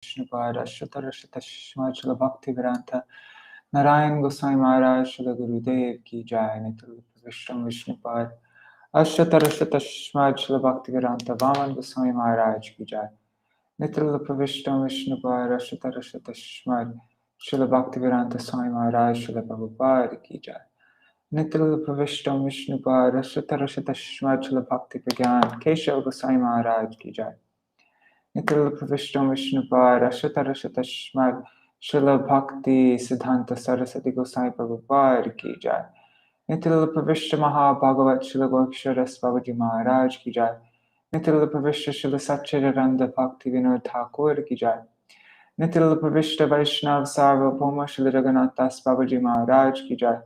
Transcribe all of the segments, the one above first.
Vishnupada Ashtatarashtatashma Srila Bhaktivedanta Narayan Goswami Maharaj Srila Gurudev Ki Jai Nityalapa Vishnu Vishnupad Ashtatarashtatashma Srila Bhaktivedanta Vaman Goswami Maharaj Ki Jai Nityalapa Vishnu Vishnupad Ashtatarashtatashma Srila Bhaktivedanta Swami Maharaj Srila Prabhupada Ki Jai Nityalapa Vishnu Vishnupad Ashtatarashtatashma Srila Bhaktivedanta Keshav Goswami Maharaj Ki Jai Nityalapa Vishnu Vishnupad Ashtatarashtatashma Srila Bhakti Siddhanta Saraswati Goswami Prabhupada Ki Jai Nityalapa Vishnu Maha-Bhagavat Srila Gorksharas Babaji Maharaj Ki Jai Nityalapa Vishnu Srila Satchidananda Bhakti Vinod Thakur Ki Jai Nityalapa Vishnu Vaishnav Sarvabhauma Srila Jagannath Das Babaji Maharaj Ki Jai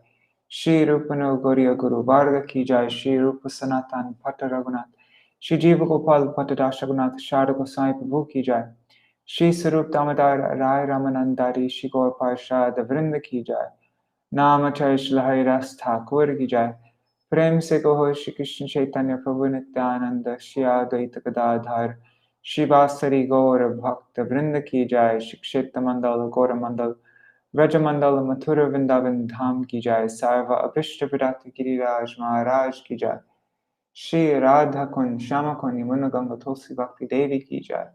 Shri Rupano Gauriya Guru Varga Ki Jai Shri Rupa Sanatan Bhatta Raghunath Shri Jiva Gopal Bhatta Dashagunath Sharda Goswami Prabhu Ki Jai Shri Sarup Damodar Rai Ramanandari Shri Gaur Parshad Vrinda Ki Jai Namacharya Shri Hari Ras Thakur Ki Jai Prem Se Kaho Shri Krishna Chaitanya Prabhu Nityananda Shri Advaita Gadadhar Shri Vasari Gaur Bhakta Vrinda Ki Jai Shri Kshetra Mandal Gaura Mandal Vraja Mandal Mathura Vrindavan Dham Ki Jai Sarva Abhishta Vidata Giriraj Maharaj Ki Jai Shri Radha Kun Shama Kun Yamuna Ganga Tulsi Bhakti Devi Ki Jai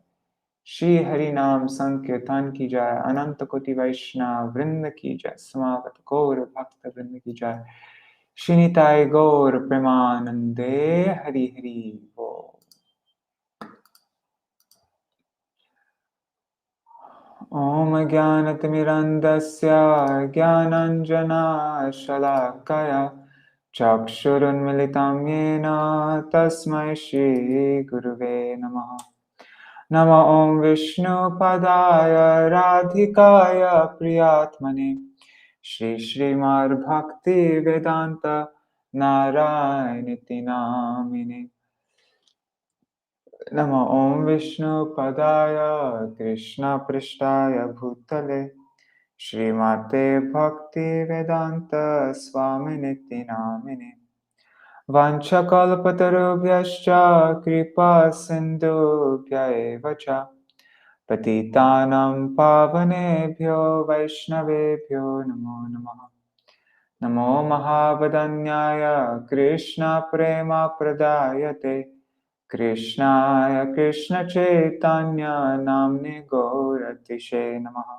Shri Hari Nam Sankirtan Ki Jai Ananta Koti Vaishnava Vrinda Ki Jai Samavat Gaur Bhakta Vrinda Ki Jai Shri Nitai Gaur Premanande Hari Hari Bo Om Jnanatimirandasya Jnananjana Shalakaya Chakshurunmilitam Yena Tasmai Shri Guruve Namaha Nama Om Vishnu Padaya Radhikaya Priyatmane Shri Śrīmad Bhakti Vedanta Narayaniti Namine Nama Om Vishnu Padaya Krishna Prishtaya Bhutale Śrīmate Bhakti Vedanta Swaminiti Namine Vanchakalpatarubhyascha Kripa Sindhubhya eva cha Patitanam Pavanebhyo Vaishnavebhyo Namo Namaha Namo Mahavadanyaya Krishna Prema Pradayate Krishnaya Krishna Chaitanya Namne Gauratishe Namaha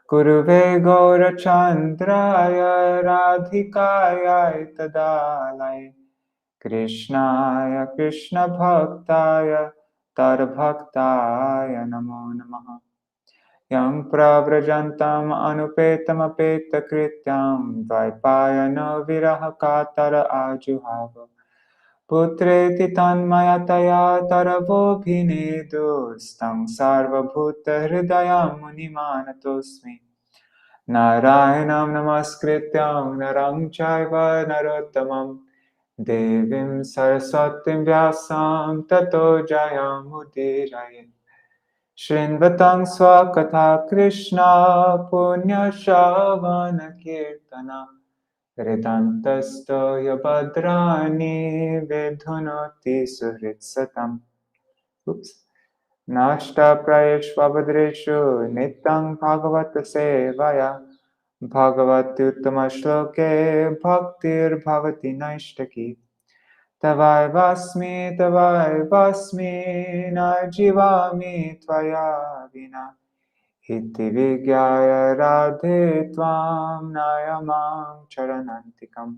Guruve Gaurachandraya Radhikaya Tadalai Krishnaya Krishna Bhaktaya Tadbhaktaya Namo Namaha Yam Pravrajantam Anupetam Apeta Krityam Dvaipayana Viraha Katara Ajuhava Putreti Tanmayataya Taravo Bhinedu Sarva Bhuta Hridayam Munimanatosmi Narayanam Namaskrityam Narang Chaiva Narottamam Devim Saraswatim Vyasam Tato Jayam Udirayet Shrinvatang Swakatha Krishna Punya Shavana Kirtana Ridantasto Yabhadrani Vedhunoti Suhritsatam Nashta Prayeshvabhadreshu Nitang Bhagavata Sevaya Bhagavati-uttama shloke Bhaktir Bhavati Naishtaki Tavai Vasmi Najivami Tvaya Vina Iti Vigyaya Radhe Tvam Nayamam Charanantikam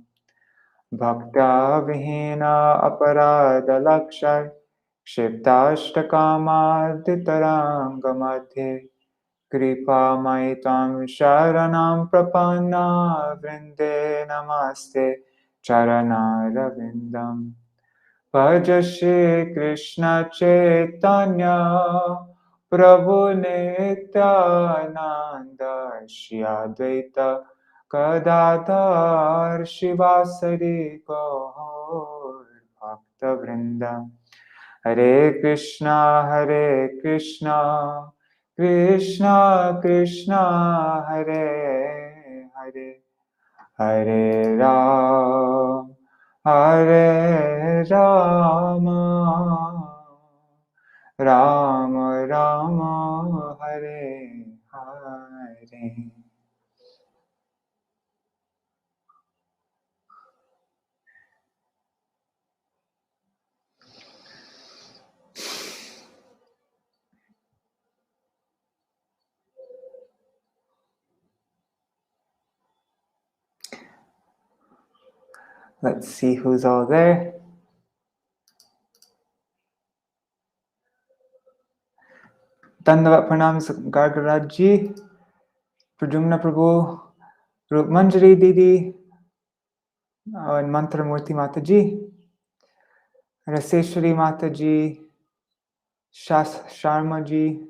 Bhakta Vihina Aparada Lakshai Kshiptastakama Ditaranga Madhe Kripa Maitam Sharanam Prapanna Vrinde Namaste Charanaravindam Bhaja Shri Krishna Chaitanya Prabhu Nityananda Shri Advaita Gadadhar Shivasari Gaur Bhakta Vrinda Hare Krishna Krishna Krishna Hare Hare Hare Rama Rama Rama Let's see who's all there. Dandavat pranams Gargarajji, Prajumna Prabhu, Rup Manjari Didi, and Mantra Murti Mataji, Raseshwari Mataji, Sharma ji,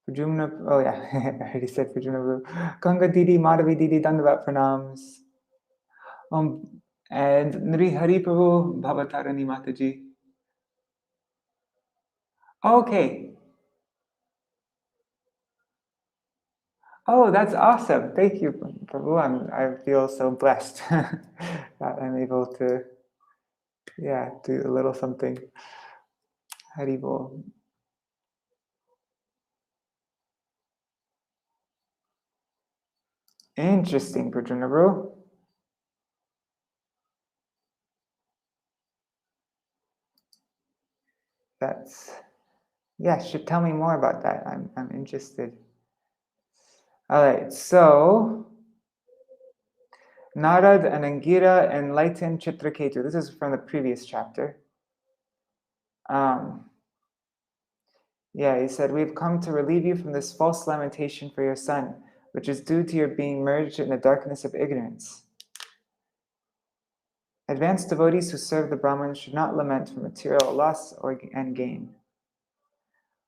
Prajumna, oh yeah, I already said Prajumna Prabhu, Ganga Didi, Madhavi Didi, Dandavat pranams. And Nri Hari Prabhu, Bhavatarani Mataji. Okay. Oh, that's awesome. Thank you, Prabhu. I feel so blessed that I'm able to, do a little something. Haribol. Interesting, Prajuna Prabhu. Should tell me more about that. I'm interested. All right, so Nārada and Angira enlightened Citraketu. This is from the previous chapter. He said, "We've come to relieve you from this false lamentation for your son, which is due to your being merged in the darkness of ignorance. Advanced devotees who serve the Brahmins should not lament for material loss and gain.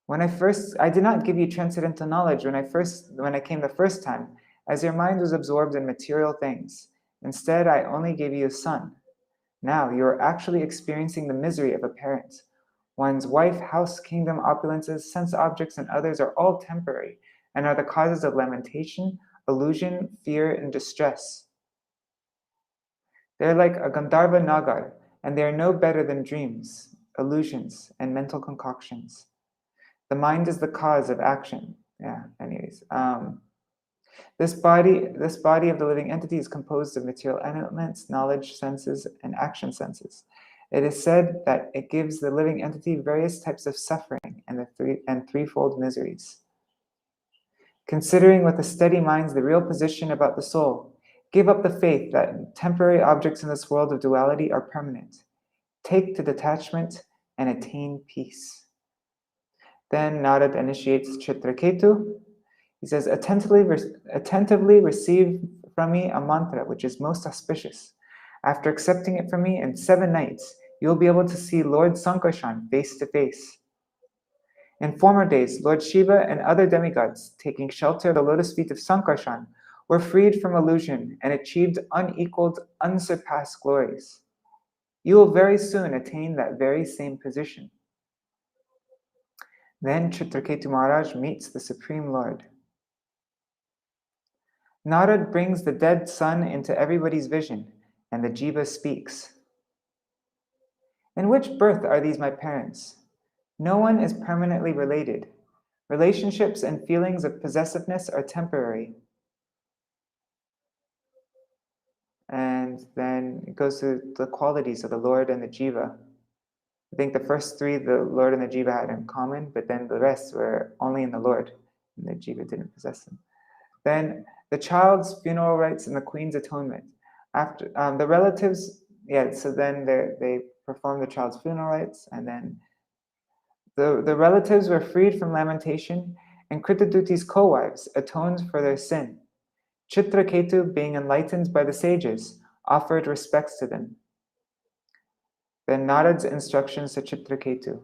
I did not give you transcendental knowledge when I came the first time, as your mind was absorbed in material things. Instead, I only gave you a son. Now you are actually experiencing the misery of a parent. One's wife, house, kingdom, opulences, sense objects, and others are all temporary and are the causes of lamentation, illusion, fear, and distress. They're like a Gandharva Nagar, and they are no better than dreams, illusions, and mental concoctions. The mind is the cause of action." This body of the living entity is composed of material elements, knowledge senses, and action senses. It is said that it gives the living entity various types of suffering and threefold miseries. Considering with a steady mind the real position about the soul, give up the faith that temporary objects in this world of duality are permanent. Take to detachment and attain peace. Then Nārada initiates Citraketu. He says, attentively receive from me a mantra which is most auspicious. After accepting it from me in 7 nights, you will be able to see Lord Sankarshan face to face. In former days, Lord Shiva and other demigods, taking shelter of the lotus feet of Sankarshan, were freed from illusion and achieved unequaled, unsurpassed glories. You will very soon attain that very same position. Then Citraketu Maharaj meets the Supreme Lord. Nārada brings the dead son into everybody's vision, and the jiva speaks. In which birth are these my parents? No one is permanently related. Relationships and feelings of possessiveness are temporary. And then it goes to the qualities of the Lord and the jiva. I think the first 3 the Lord and the jiva had in common, but then the rest were only in the Lord, and the jiva didn't possess them. Then the child's funeral rites and the queen's atonement. After the relatives, so then they perform the child's funeral rites, and then the relatives were freed from lamentation, and Kritaduti's co-wives atoned for their sin. Citraketu, being enlightened by the sages, offered respects to them. Then Narada's instructions to Citraketu.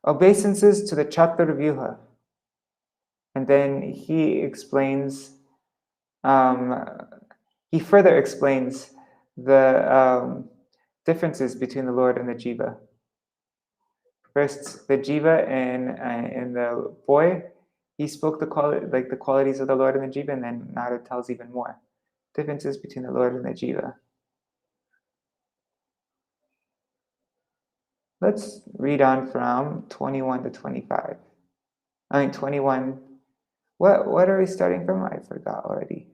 Obeisances to the Chaturvyuha. And then he explains, he further explains the differences between the Lord and the jiva. First, the jiva and the boy, he spoke the qualities of the Lord and the jiva, and then Nārada tells even more differences between the Lord and the jiva. Let's read on from 21 to 25. 21. What are we starting from? I forgot already.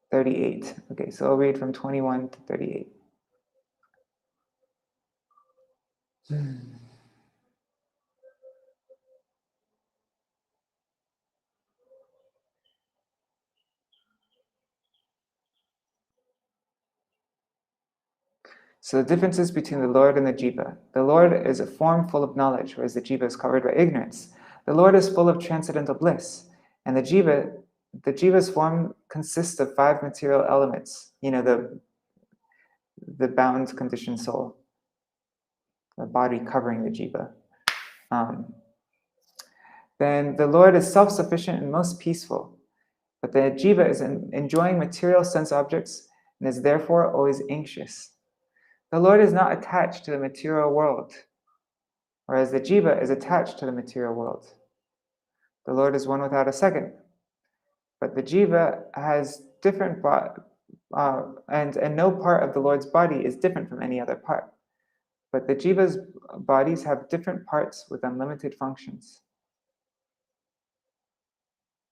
38. Okay, so I'll read from 21 to 38. So the differences between the Lord and the Jiva. The Lord is a form full of knowledge, whereas the Jiva is covered by ignorance. The Lord is full of transcendental bliss, and the Jiva's form consists of 5 material elements. The bound conditioned soul, the body covering the Jiva. Then the Lord is self-sufficient and most peaceful, but the Jiva is enjoying material sense objects and is therefore always anxious. The Lord is not attached to the material world, whereas the Jiva is attached to the material world. The Lord is one without a second, but the Jiva has different and no part of the Lord's body is different from any other part. But the Jiva's bodies have different parts with unlimited functions.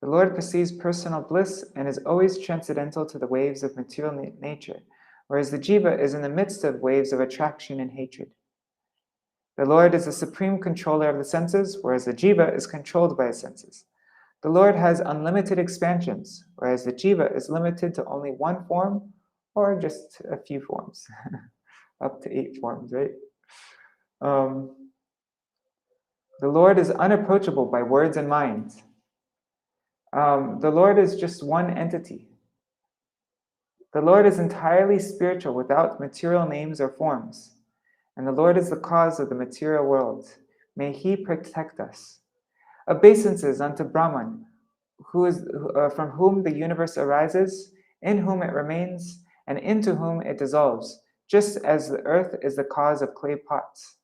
The Lord perceives personal bliss and is always transcendental to the waves of material nature, whereas the Jiva is in the midst of waves of attraction and hatred. The Lord is the supreme controller of the senses, whereas the Jiva is controlled by his senses. The Lord has unlimited expansions, whereas the Jiva is limited to only one form or just a few forms, up to 8 forms, right? The Lord is unapproachable by words and minds. The Lord is just one entity. The Lord is entirely spiritual without material names or forms, and the Lord is the cause of the material world. May he protect us. Obeisances unto Brahman, from whom the universe arises, in whom it remains, and into whom it dissolves, just as the earth is the cause of clay pots.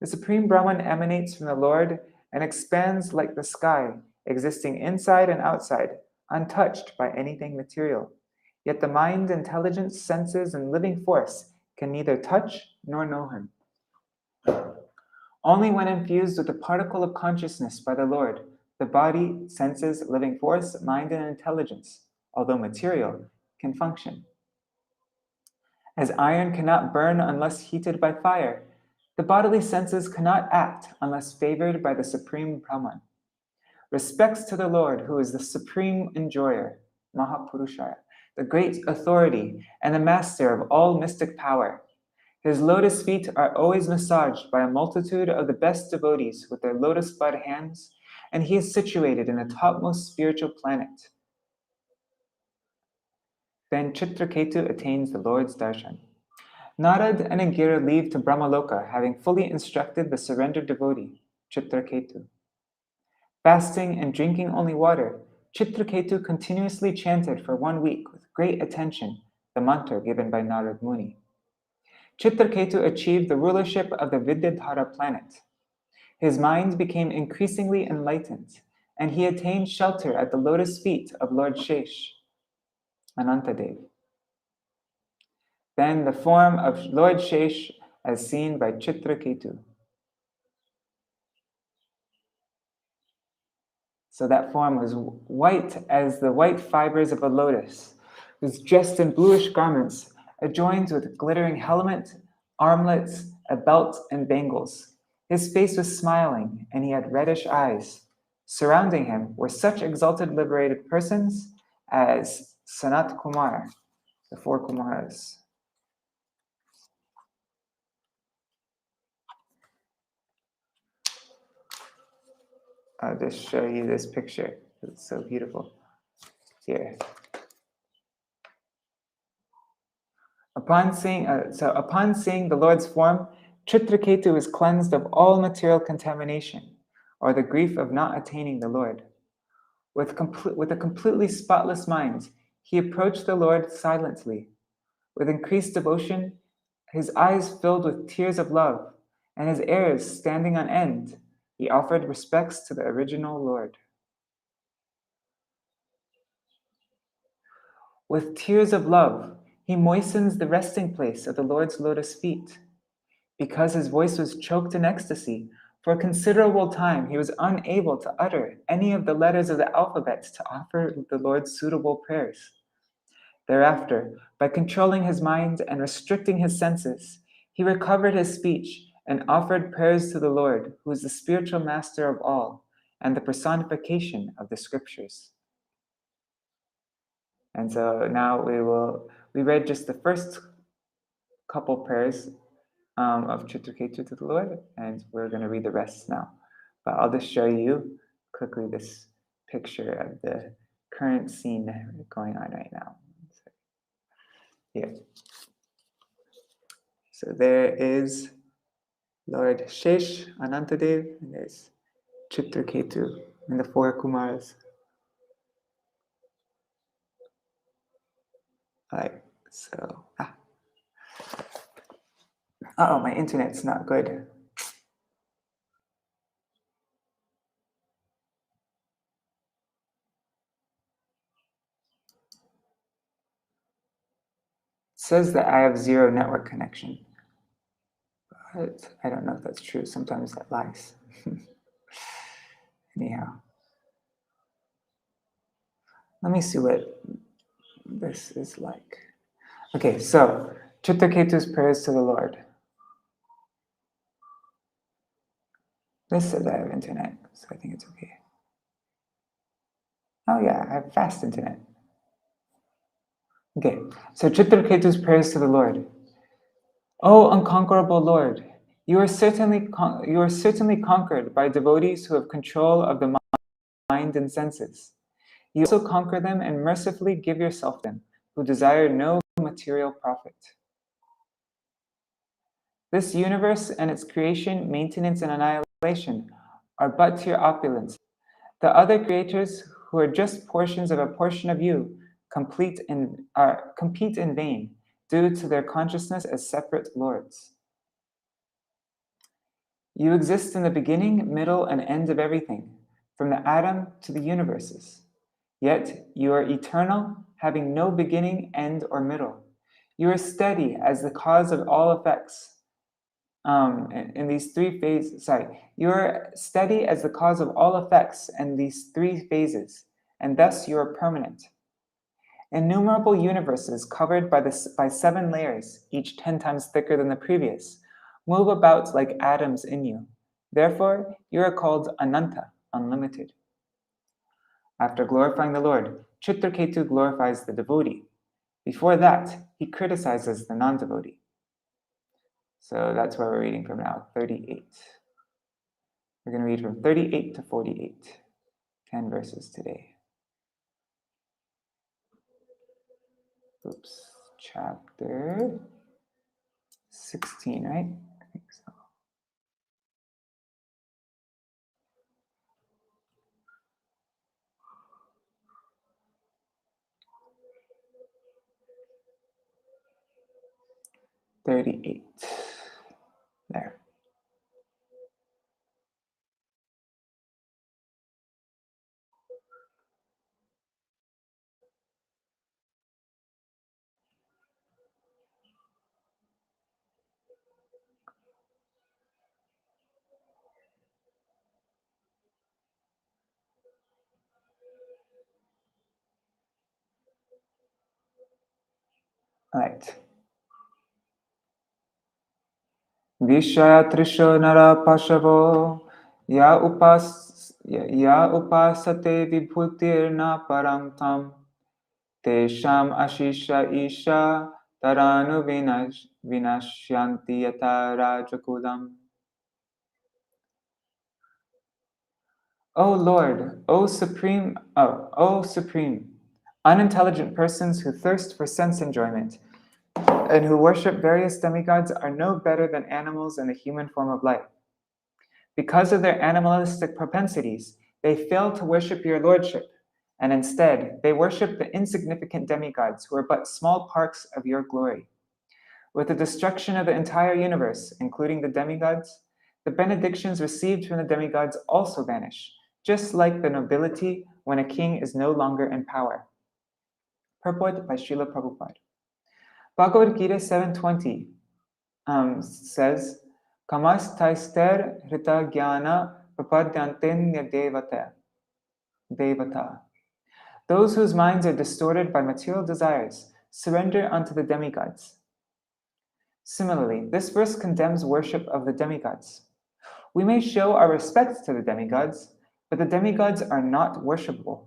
The Supreme Brahman emanates from the Lord and expands like the sky, existing inside and outside, untouched by anything material. Yet the mind, intelligence, senses, and living force can neither touch nor know him. Only when infused with a particle of consciousness by the Lord, the body, senses, living force, mind, and intelligence, although material, can function. As iron cannot burn unless heated by fire, the bodily senses cannot act unless favored by the Supreme Brahman. Respects to the Lord, who is the supreme enjoyer, Mahapurushaya, the great authority and the master of all mystic power. His lotus feet are always massaged by a multitude of the best devotees with their lotus bud hands, and he is situated in the topmost spiritual planet. Then Citraketu attains the Lord's darshan. Nārada and Angira leave to Brahmaloka, having fully instructed the surrendered devotee, Citraketu. Fasting and drinking only water, Citraketu continuously chanted for 1 week with great attention the mantra given by Narad Muni. Citraketu achieved the rulership of the Vidyadhara planet. His mind became increasingly enlightened, and he attained shelter at the lotus feet of Lord Shesh, Anantadev. Then the form of Lord Shesh as seen by Citraketu. So that form was white as the white fibers of a lotus, was dressed in bluish garments, adorned with a glittering helmet, armlets, a belt, and bangles. His face was smiling, and he had reddish eyes. Surrounding him were such exalted liberated persons as Sanat Kumar, the 4 Kumaras. I'll just show you this picture. It's so beautiful. Here. Upon seeing the Lord's form, Citraketu is cleansed of all material contamination, or the grief of not attaining the Lord. With a completely spotless mind, he approached the Lord silently. With increased devotion, his eyes filled with tears of love, and his ears standing on end, he offered respects to the original Lord. With tears of love, he moistens the resting place of the Lord's lotus feet. Because his voice was choked in ecstasy, for a considerable time he was unable to utter any of the letters of the alphabet to offer the Lord suitable prayers. Thereafter, by controlling his mind and restricting his senses, he recovered his speech and offered prayers to the Lord, who is the spiritual master of all and the personification of the scriptures. And so now we read just the first couple prayers of Citraketu to the Lord, and we're going to read the rest now. But I'll just show you quickly this picture of the current scene going on right now. Here. So there is Lord Shesh Anantadev, and there's Citraketu and the four Kumaras. Alright, so uh-oh, my internet's not good. It says that I have 0 network connection, but I don't know if that's true. Sometimes that lies. Anyhow, let me see what this is like. Okay, so Citraketu's prayers to the Lord. This says I have internet, so I think it's okay. Oh yeah, I have fast internet. Okay, so Citraketu's prayers to the Lord. O unconquerable Lord, you are certainly conquered by devotees who have control of the mind and senses. You also conquer them and mercifully give yourself to them, who desire no material profit. This universe and its creation, maintenance, and annihilation are but to your opulence. The other creators, who are just portions of a portion of you, compete in vain due to their consciousness as separate lords. You exist in the beginning, middle, and end of everything, from the atom to the universes. Yet you are eternal, having no beginning, end, or middle. You are steady as the cause of all effects. In these 3 phases, you are steady as the cause of all effects in these 3 phases, and thus you are permanent. Innumerable universes covered by 7 layers, each 10 times thicker than the previous, move about like atoms in you. Therefore, you are called Ananta, unlimited. After glorifying the Lord, Citraketu glorifies the devotee. Before that, he criticizes the non-devotee. So that's where we're reading from now, 38. We're going to read from 38 to 48, 10 verses today. Oops, chapter 16, right? I think so. $38. There. All right. Vishaya trisho nara pashavo ya upasate vibhutir na paramtam tesham ashisha isha taranu vinashyanti yata rajakudam. O Lord, O Supreme, unintelligent persons who thirst for sense enjoyment and who worship various demigods are no better than animals in the human form of life. Because of their animalistic propensities, they fail to worship your lordship, and instead they worship the insignificant demigods who are but small parts of your glory. With the destruction of the entire universe, including the demigods, the benedictions received from the demigods also vanish, just like the nobility when a king is no longer in power. Purport by Srila Prabhupada. Bhagavad Gita 7:20 says, Kamas taister hrita jnana prapadyantenya devata. Those whose minds are distorted by material desires surrender unto the demigods. Similarly, this verse condemns worship of the demigods. We may show our respect to the demigods, but the demigods are not worshipable.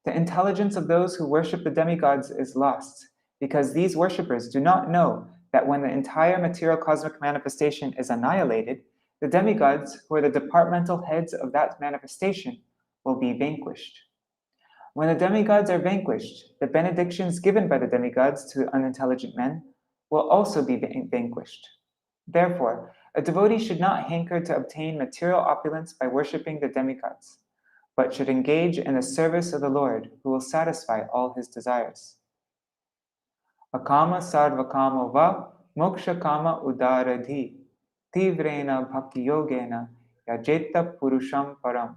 The intelligence of those who worship the demigods is lost, because these worshippers do not know that when the entire material cosmic manifestation is annihilated, the demigods, who are the departmental heads of that manifestation, will be vanquished. When the demigods are vanquished, the benedictions given by the demigods to unintelligent men will also be vanquished. Therefore, a devotee should not hanker to obtain material opulence by worshipping the demigods, but should engage in the service of the Lord, who will satisfy all his desires. Akama sarvakama va moksha kama udaradhi tivrena bhakti yogena yajeta purusham param.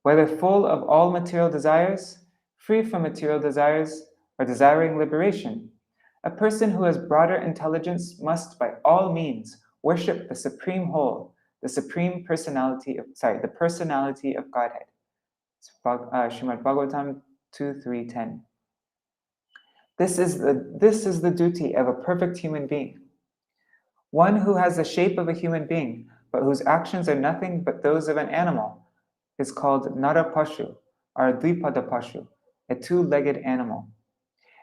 Whether full of all material desires, free from material desires, or desiring liberation, a person who has broader intelligence must by all means worship the supreme whole, the supreme personality of, the personality of Godhead. Śrīmad-Bhāgavatam 2:3-10. This is the duty of a perfect human being. One who has the shape of a human being, but whose actions are nothing but those of an animal, is called Narapashu, or Dvipada-pashu, a two-legged animal.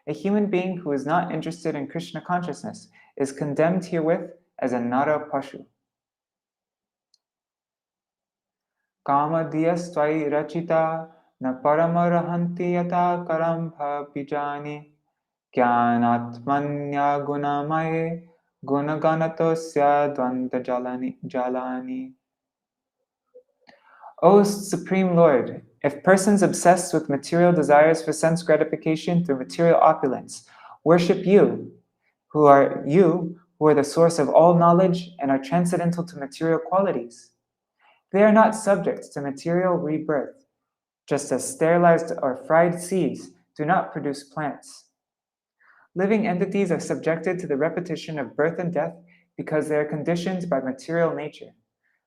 A human being who is not interested in Krishna consciousness is condemned herewith as a Narapashu. Kama diyastvai rachita na paramarahanti yata karambha bijani jnanatmanya gunamaye gunaganatosya dvanda jalani. O Supreme Lord, if persons obsessed with material desires for sense gratification through material opulence worship you, who are the source of all knowledge and are transcendental to material qualities, they are not subject to material rebirth, just as sterilized or fried seeds do not produce plants. Living entities are subjected to the repetition of birth and death because they are conditioned by material nature.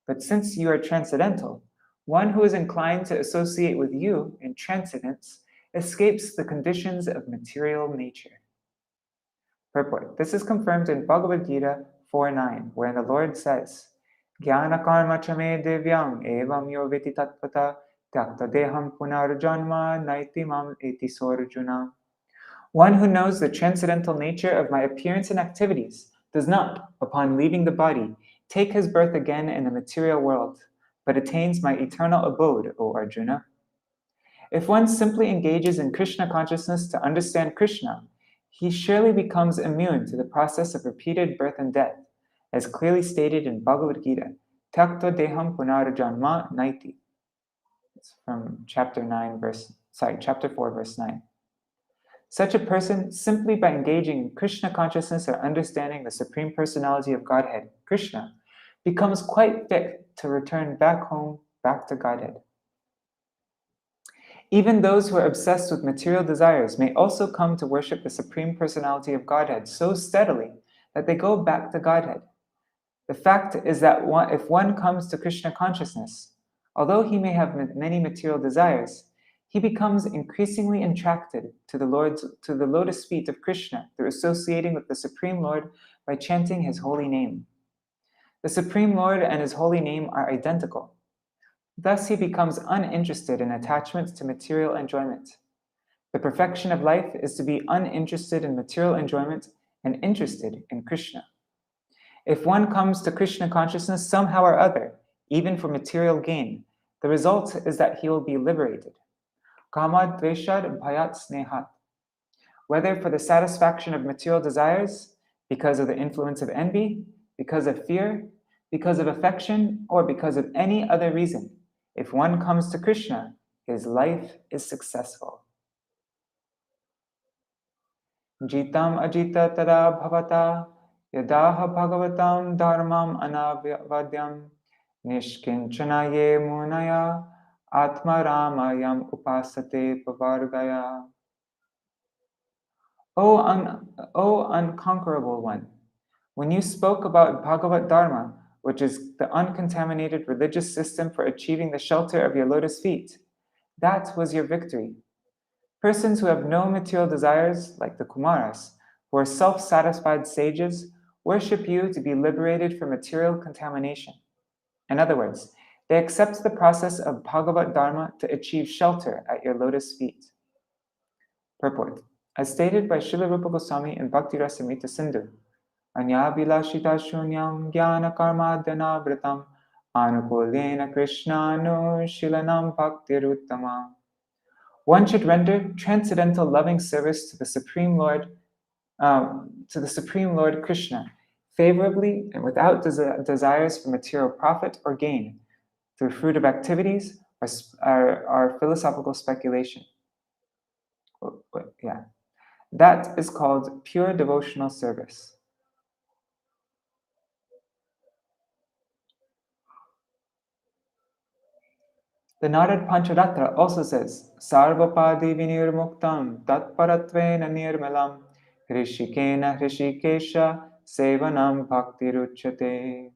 But since you are transcendental, one who is inclined to associate with you in transcendence escapes the conditions of material nature. Purport. This is confirmed in Bhagavad-Gita 4:9, wherein the Lord says, Jnana karma chame devyam evam yo viti tattvata takta deham punarjanma naiti mam eti sorjuna. One who knows the transcendental nature of my appearance and activities does not, upon leaving the body, take his birth again in the material world, but attains my eternal abode, O Arjuna. If one simply engages in Krishna consciousness to understand Krishna, he surely becomes immune to the process of repeated birth and death, as clearly stated in Bhagavad Gita, Takta deham punarjanma naiti. It's from chapter 4, verse 9. Such a person, simply by engaging in Krishna consciousness or understanding the Supreme Personality of Godhead, Krishna, becomes quite fit to return back home, back to Godhead. Even those who are obsessed with material desires may also come to worship the Supreme Personality of Godhead so steadily that they go back to Godhead. The fact is that if one comes to Krishna consciousness, although he may have many material desires, he becomes increasingly attracted to the lotus feet of Krishna through associating with the Supreme Lord by chanting his holy name. The Supreme Lord and his holy name are identical. Thus he becomes uninterested in attachments to material enjoyment. The perfection of life is to be uninterested in material enjoyment and interested in Krishna. If one comes to Krishna consciousness somehow or other, even for material gain, the result is that he will be liberated. Kamad dveshad bhayat snehat. Whether for the satisfaction of material desires, because of the influence of envy, because of fear, because of affection, or because of any other reason, if one comes to Krishna, his life is successful. Jitam ajita tada bhavata yadaha Bhāgavatam-dharmam anavadyam nishkinchana ye munaya atma ramayam upasate pavargaya. O unconquerable one, when you spoke about Bhāgavata-dharma, which is the uncontaminated religious system for achieving the shelter of your lotus feet, that was your victory. Persons who have no material desires, like the Kumaras, who are self-satisfied sages, worship you to be liberated from material contamination. In other words, they accept the process of Bhāgavata-dharma to achieve shelter at your lotus feet. Purport. As stated by Srila Rupa Goswami in Bhakti Rasamrita Sindhu, Anyabilashita shunyam jnana karma dhanavritam anukulena krishnanu bhaktiruttama. One should render transcendental loving service to the Supreme Lord Krishna, favorably and without desires for material profit or gain, through fruit of activities or philosophical speculation. That is called pure devotional service. The Nārada Pancharatra also says, Sarvapadi vinirmuktam tatparatvena nirmalam hrishikena hrishikesha sevanam bhaktiruchyate.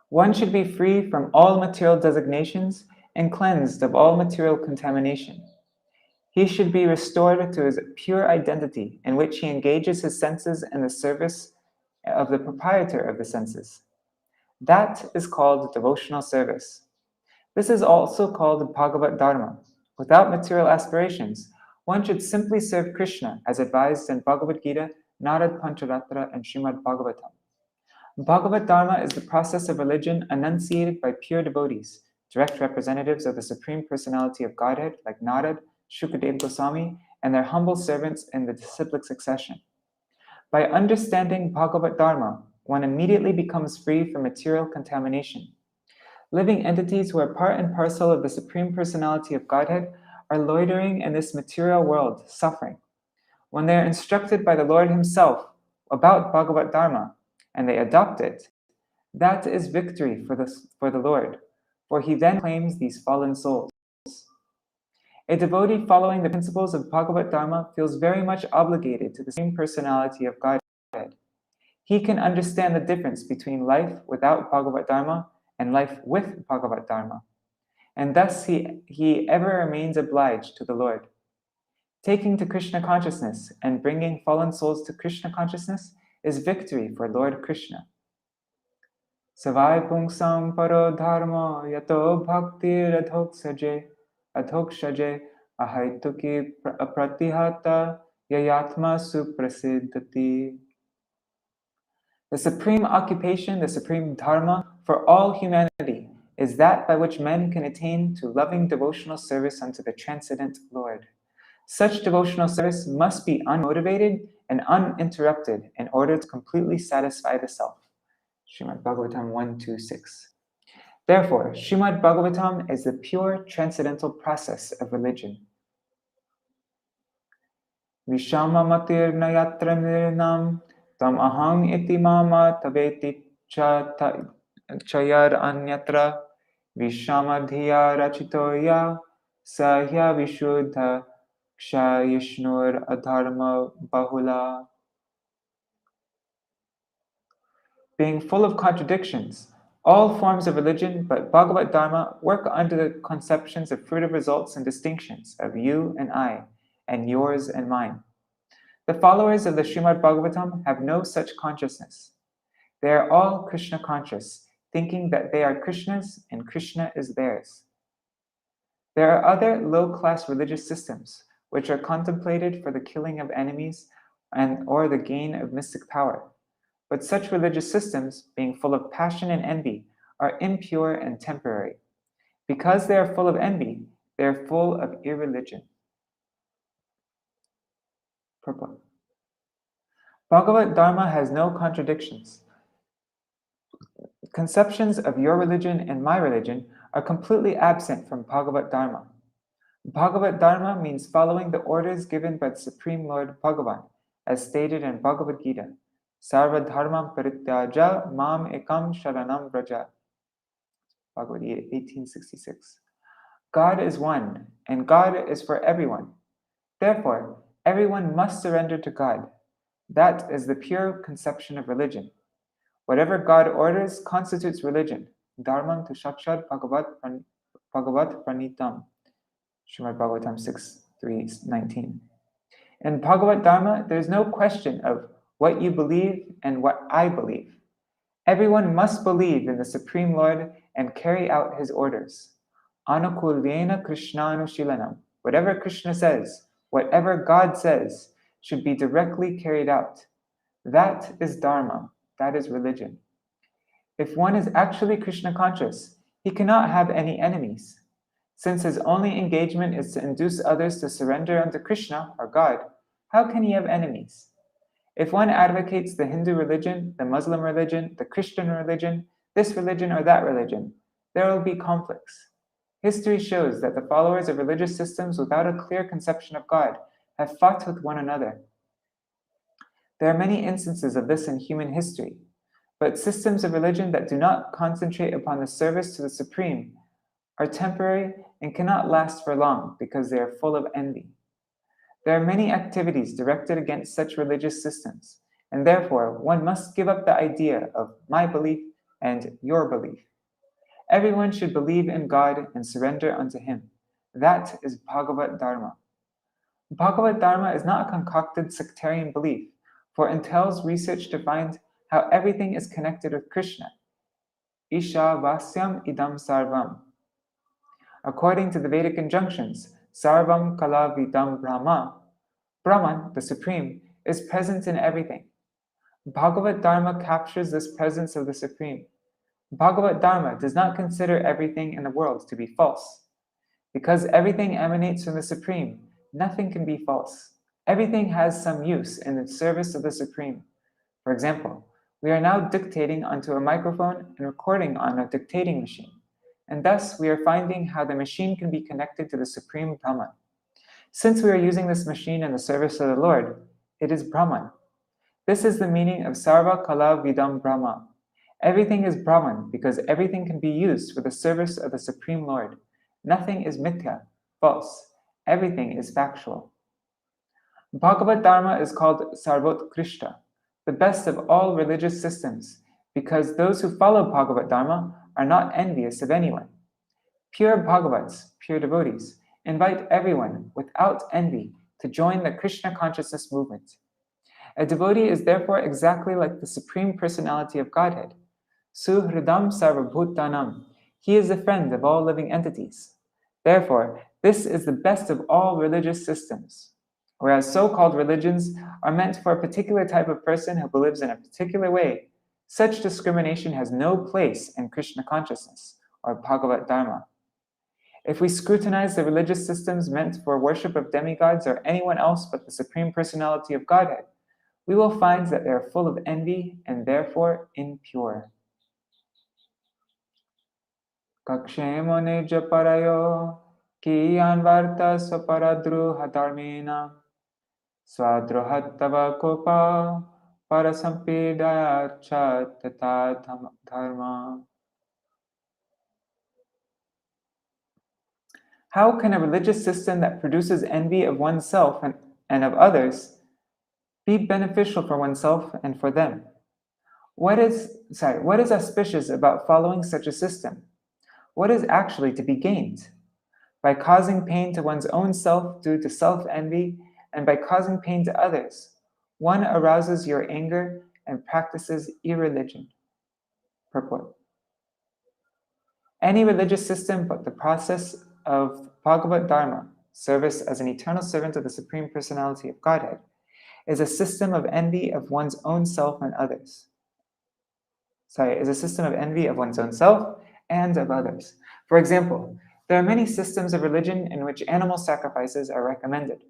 One should be free from all material designations and cleansed of all material contamination. He should be restored to his pure identity, in which he engages his senses in the service of the proprietor of the senses. That is called devotional service. This is also called Bhāgavata-dharma. Without material aspirations, one should simply serve Krishna as advised in Bhagavad Gita, Nārada Pancharatra, and Śrīmad-Bhāgavatam. Bhāgavata-dharma is the process of religion enunciated by pure devotees, direct representatives of the Supreme Personality of Godhead like Nārada, Shukadeva Goswami, and their humble servants in the disciplic succession. By understanding Bhāgavata-dharma, one immediately becomes free from material contamination. Living entities who are part and parcel of the Supreme Personality of Godhead are loitering in this material world, suffering. When they are instructed by the Lord Himself about Bhāgavata-dharma, and they adopt it, that is victory for the Lord, for He then claims these fallen souls. A devotee following the principles of Bhāgavata-dharma feels very much obligated to the Supreme Personality of Godhead. He can understand the difference between life without Bhāgavata-dharma and life with Bhāgavata-dharma, and thus he ever remains obliged to the Lord. Taking to Krishna consciousness and bringing fallen souls to Krishna consciousness is victory for Lord Krishna. Savai pungsam paro dharma yato bhaktir adhokshaje ahaituki pratihata yayatma suprasiddhati. The supreme occupation, the supreme dharma for all humanity is that by which men can attain to loving devotional service unto the transcendent Lord. Such devotional service must be unmotivated and uninterrupted in order to completely satisfy the self. Śrīmad-Bhāgavatam 1.2.6. Therefore, Śrīmad-Bhāgavatam is the pure transcendental process of religion. Vishama matir nayatra nirnam tam aham iti mama tabeti chayar anyatra vishama dhiya rachitoya sahya vishuddha kshayishnur adharma bahula. Being full of contradictions, all forms of religion but Bhāgavata-dharma work under the conceptions of fruitive results and distinctions of you and I, and yours and mine. The followers of the Śrīmad-Bhāgavatam have no such consciousness. They are all Krishna conscious, thinking that they are Krishna's and Krishna is theirs. There are other low-class religious systems which are contemplated for the killing of enemies or the gain of mystic power. But such religious systems, being full of passion and envy, are impure and temporary. Because they are full of envy, they are full of irreligion. Purport. Bhagavad-dharma has no contradictions. Conceptions of your religion and my religion are completely absent from Bhagavad-dharma. Bhagavad-dharma means following the orders given by the Supreme Lord Bhagavan, as stated in Bhagavad Gita. Sarva dharmam parityaja mam ekam sharanam vraja. Bhagavad Gita 1866. God is one, and God is for everyone. Therefore, everyone must surrender to God. That is the pure conception of religion. Whatever God orders constitutes religion. Dharmam tu shakshad bhagavat pranitam. Śrīmad-Bhāgavatam 6.3.19. In Bhagavad-dharma, there is no question of what you believe and what I believe. Everyone must believe in the Supreme Lord and carry out His orders. Anukulena Krishnanushilanam. Whatever Krishna says, whatever God says, should be directly carried out. That is dharma, that is religion. If one is actually Krishna conscious, he cannot have any enemies. Since his only engagement is to induce others to surrender unto Krishna, or God, how can he have enemies? If one advocates the Hindu religion, the Muslim religion, the Christian religion, this religion or that religion, there will be conflicts. History shows that the followers of religious systems without a clear conception of God have fought with one another. There are many instances of this in human history, but systems of religion that do not concentrate upon the service to the Supreme are temporary and cannot last for long because they are full of envy. There are many activities directed against such religious systems, and therefore one must give up the idea of my belief and your belief. Everyone should believe in God and surrender unto Him. That is Bhāgavata-dharma. Bhāgavata-dharma is not a concocted sectarian belief, for it entails research to find how everything is connected with Krishna. Isha vasyam idam sarvam. According to the Vedic injunctions, sarvam kala vidam brahma. Brahman, the Supreme, is present in everything. Bhāgavata-dharma captures this presence of the Supreme. Bhāgavata-dharma does not consider everything in the world to be false. Because everything emanates from the Supreme, nothing can be false. Everything has some use in the service of the Supreme. For example, we are now dictating onto a microphone and recording on a dictating machine, and thus we are finding how the machine can be connected to the Supreme Brahman. Since we are using this machine in the service of the Lord, it is Brahman. This is the meaning of Sarva Kala Vidam Brahma. Everything is Brahman because everything can be used for the service of the Supreme Lord. Nothing is mithya, false. Everything is factual. Bhāgavata-dharma is called Sarvotkrishtha, the best of all religious systems, because those who follow Bhāgavata-dharma are not envious of anyone. Pure Bhagavats, pure devotees, invite everyone without envy to join the Krishna consciousness movement. A devotee is therefore exactly like the Supreme Personality of Godhead. Suhridam sarvabhutanam. He is the friend of all living entities. Therefore, this is the best of all religious systems. Whereas so-called religions are meant for a particular type of person who believes in a particular way, such discrimination has no place in Krishna consciousness or Bhāgavata-dharma. If we scrutinize the religious systems meant for worship of demigods or anyone else but the Supreme Personality of Godhead, we will find that they are full of envy and therefore impure. Kakshemo neja parayo kiyan varta swaparadruha dharmena swadruhattava kopa parasampidaya cha tata dharma. How can a religious system that produces envy of oneself and of others be beneficial for oneself and for them? What is auspicious about following such a system? What is actually to be gained? By causing pain to one's own self due to self-envy and by causing pain to others, one arouses your anger and practices irreligion. Purport. Any religious system but the process of Bhāgavata-dharma, service as an eternal servant of the Supreme Personality of Godhead, is a system of envy of one's own self and others. Is a system of envy of one's own self and of others. For example, there are many systems of religion in which animal sacrifices are recommended.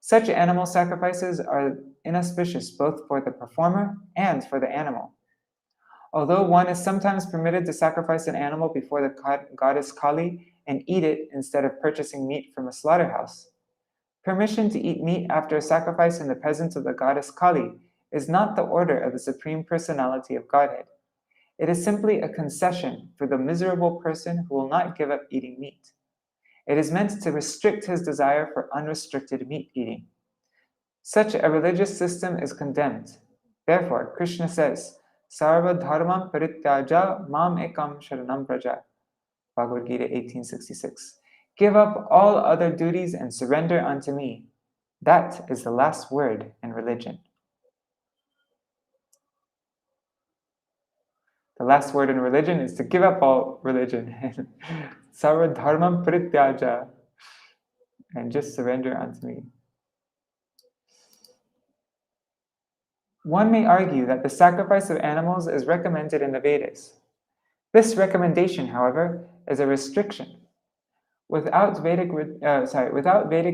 Such animal sacrifices are inauspicious both for the performer and for the animal. Although one is sometimes permitted to sacrifice an animal before the goddess Kali and eat it instead of purchasing meat from a slaughterhouse, permission to eat meat after a sacrifice in the presence of the goddess Kali is not the order of the Supreme Personality of Godhead. It is simply a concession for the miserable person who will not give up eating meat. It is meant to restrict his desire for unrestricted meat eating. Such a religious system is condemned. Therefore, Krishna says, Sarva dharmam parityaja mam ekam sharanam praja. Bhagavad Gita 1866. Give up all other duties and surrender unto me. That is the last word in religion. The last word in religion is to give up all religion. Sarva dharmam parityaja. And just surrender unto me. One may argue that the sacrifice of animals is recommended in the Vedas. This recommendation, however, is a restriction. Without Vedic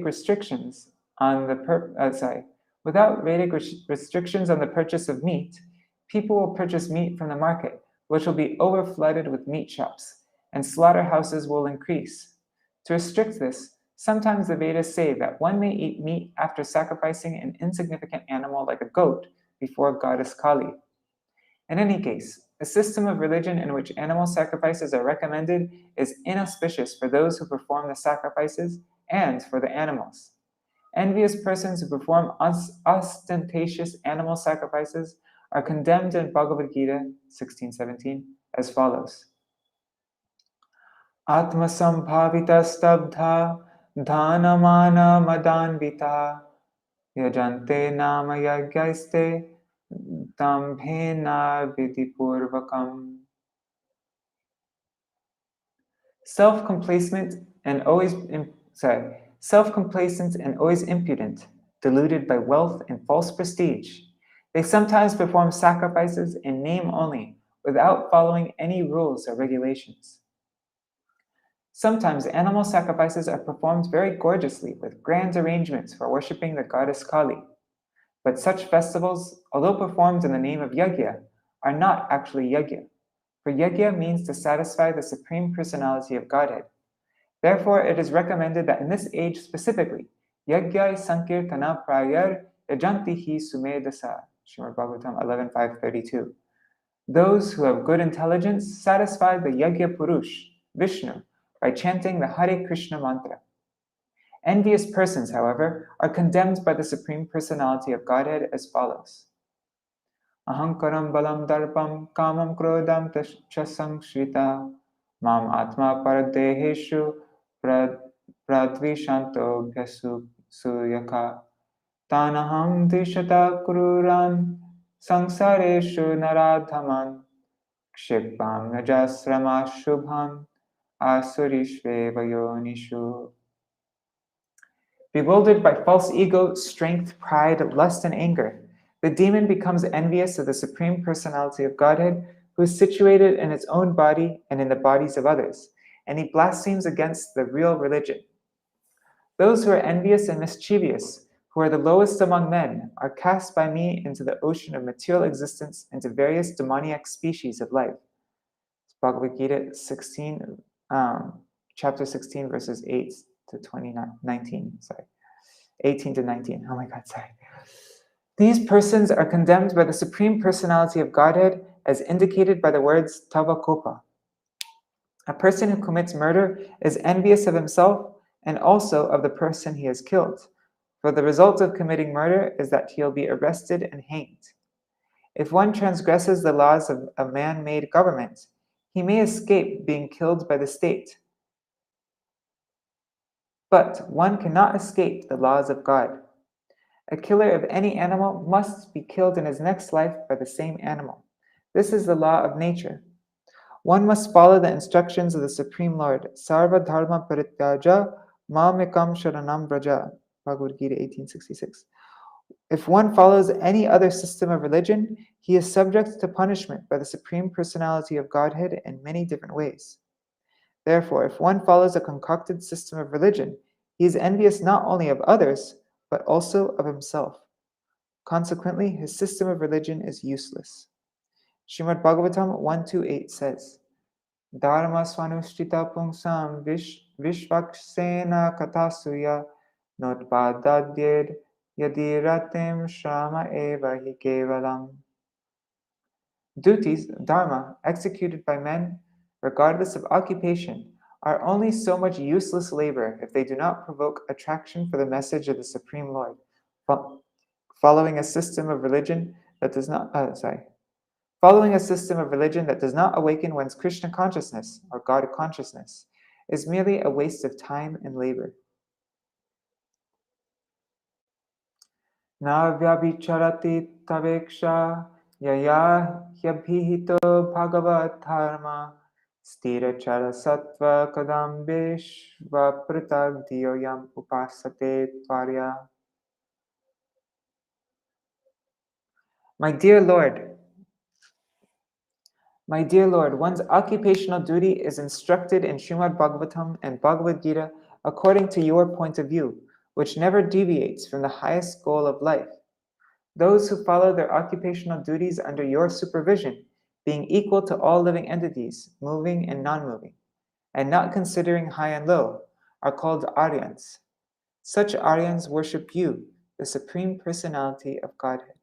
restrictions on the restrictions on the purchase of meat, people will purchase meat from the market, which will be overflooded with meat shops, and slaughterhouses will increase. To restrict this, sometimes the Vedas say that one may eat meat after sacrificing an insignificant animal like a goat before goddess Kali. In any case, a system of religion in which animal sacrifices are recommended is inauspicious for those who perform the sacrifices and for the animals. Envious persons who perform ostentatious animal sacrifices are condemned in Bhagavad Gita 16:17 as follows. Atmasambhavita stabdha dhanamana madanvita yajante nama yagyaiste dambhena vidipurvakam. Self-complacent and always impudent, deluded by wealth and false prestige. They sometimes perform sacrifices in name only, without following any rules or regulations. Sometimes animal sacrifices are performed very gorgeously with grand arrangements for worshipping the goddess Kali. But such festivals, although performed in the name of yajna, are not actually yajna. For yajna means to satisfy the Supreme Personality of Godhead. Therefore, it is recommended that in this age specifically, yajna sankirtana prayar yajantihi sumedasa, Śrīmad-Bhāgavatam 11.5.32. Those who have good intelligence satisfy the yajna purush, Vishnu, by chanting the Hare Krishna mantra. Envious persons, however, are condemned by the Supreme Personality of Godhead as follows. Ahankaram balam darpam kamam krodam chasam shrita mam atma paradeheshu pradvishanto bhyasu suyaka tanaham dishata kururan saṁsāreshu naradhaman kshipam najasrama shubham asurishveva yonishu. Bewildered by false ego, strength, pride, lust, and anger, the demon becomes envious of the Supreme Personality of Godhead, who is situated in its own body and in the bodies of others, and he blasphemes against the real religion. Those who are envious and mischievous, who are the lowest among men, are cast by me into the ocean of material existence, into various demoniac species of life. It's Bhagavad Gita 16, chapter 16, verses 8 to 19. 18 to 19. Oh my God, sorry. These persons are condemned by the Supreme Personality of Godhead as indicated by the words tavakopa. A person who commits murder is envious of himself and also of the person he has killed, for the result of committing murder is that he'll be arrested and hanged. If one transgresses the laws of a man-made government, he may escape being killed by the state. But one cannot escape the laws of God. A killer of any animal must be killed in his next life by the same animal. This is the law of nature. One must follow the instructions of the Supreme Lord. Sarva dharma parityaja mamekam sharanam braja. Bhagavad Gita 1866. If one follows any other system of religion, he is subject to punishment by the Supreme Personality of Godhead in many different ways. Therefore, if one follows a concocted system of religion, he is envious not only of others, but also of himself. Consequently, his system of religion is useless. Śrīmad-Bhāgavatam 1.2.8 says, Dharma svanushtita pungsam vishvaksena katasuya notpadadyed yadiratim shrama eva hi kevalam. Duties, dharma, executed by men, regardless of occupation, are only so much useless labor if they do not provoke attraction for the message of the Supreme Lord. Following a system of religion that does not awaken one's Krishna consciousness or God consciousness is merely a waste of time and labor. Na vyabhicharati taveksha yaya hyabhihito Bhāgavata-dharma sthirachara sattva kadambeshva pritagdiyoyam upasate tvarya. My dear Lord, one's occupational duty is instructed in Śrīmad-Bhāgavatam and Bhagavad Gita according to your point of view, which never deviates from the highest goal of life. Those who follow their occupational duties under your supervision, being equal to all living entities, moving and non-moving, and not considering high and low, are called Aryans. Such Aryans worship you, the Supreme Personality of Godhead.